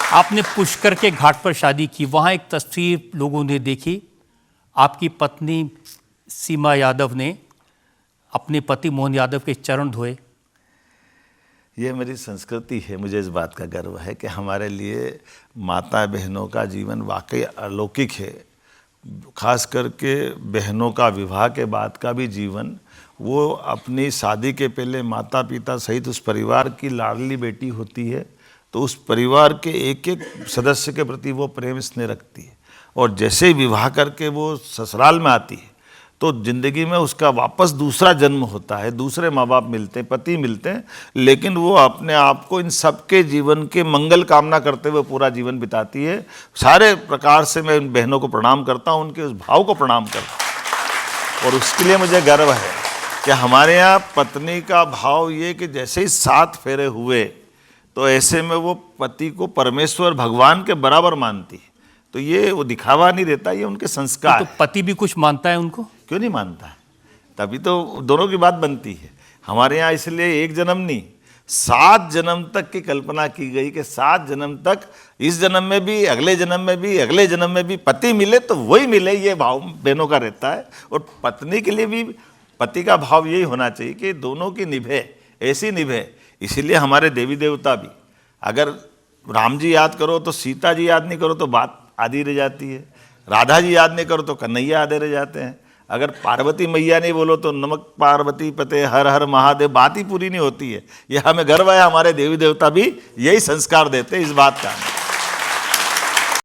आपने पुष्कर के घाट पर शादी की, वहाँ एक तस्वीर लोगों ने देखी, आपकी पत्नी सीमा यादव ने अपने पति मोहन यादव के चरण धोए। ये मेरी संस्कृति है, मुझे इस बात का गर्व है कि हमारे लिए माता बहनों का जीवन वाकई अलौकिक है। खास करके बहनों का विवाह के बाद का भी जीवन, वो अपनी शादी के पहले माता पिता सहित उस परिवार की लाडली बेटी होती है, तो उस परिवार के एक एक सदस्य के प्रति वो प्रेम स्नेह रखती है। और जैसे ही विवाह करके वो ससुराल में आती है तो ज़िंदगी में उसका वापस दूसरा जन्म होता है, दूसरे माँ बाप मिलते हैं, पति मिलते हैं, लेकिन वो अपने आप को इन सबके जीवन के मंगल कामना करते हुए पूरा जीवन बिताती है। सारे प्रकार से मैं उन बहनों को प्रणाम करता हूँ, उनके उस भाव को प्रणाम करता हूँ। और उसके लिए मुझे गर्व है कि हमारे यहाँ पत्नी का भाव ये कि जैसे ही 7 फेरे हुए तो ऐसे में वो पति को परमेश्वर भगवान के बराबर मानती है। तो ये वो दिखावा नहीं रहता, ये उनके संस्कार। तो पति भी कुछ मानता है उनको? क्यों नहीं मानता है? तभी तो दोनों की बात बनती है हमारे यहाँ। इसलिए एक जन्म नहीं, 7 जन्म तक की कल्पना की गई कि 7 जन्म तक, इस जन्म में भी, अगले जन्म में भी, अगले जन्म में भी पति मिले तो वही मिले, ये भाव बहनों का रहता है। और पत्नी के लिए भी पति का भाव यही होना चाहिए कि दोनों की निभे, ऐसी निभे। इसीलिए हमारे देवी देवता भी, अगर राम जी याद करो तो सीता जी याद नहीं करो तो बात आधी रह जाती है, राधा जी याद नहीं करो तो कन्हैया आधे रह जाते हैं, अगर पार्वती मैया नहीं बोलो तो नमक पार्वती पते हर हर महादेव, बात ही पूरी नहीं होती है। यह हमें गर्व है, हमारे देवी देवता भी यही संस्कार देते हैं, इस बात का।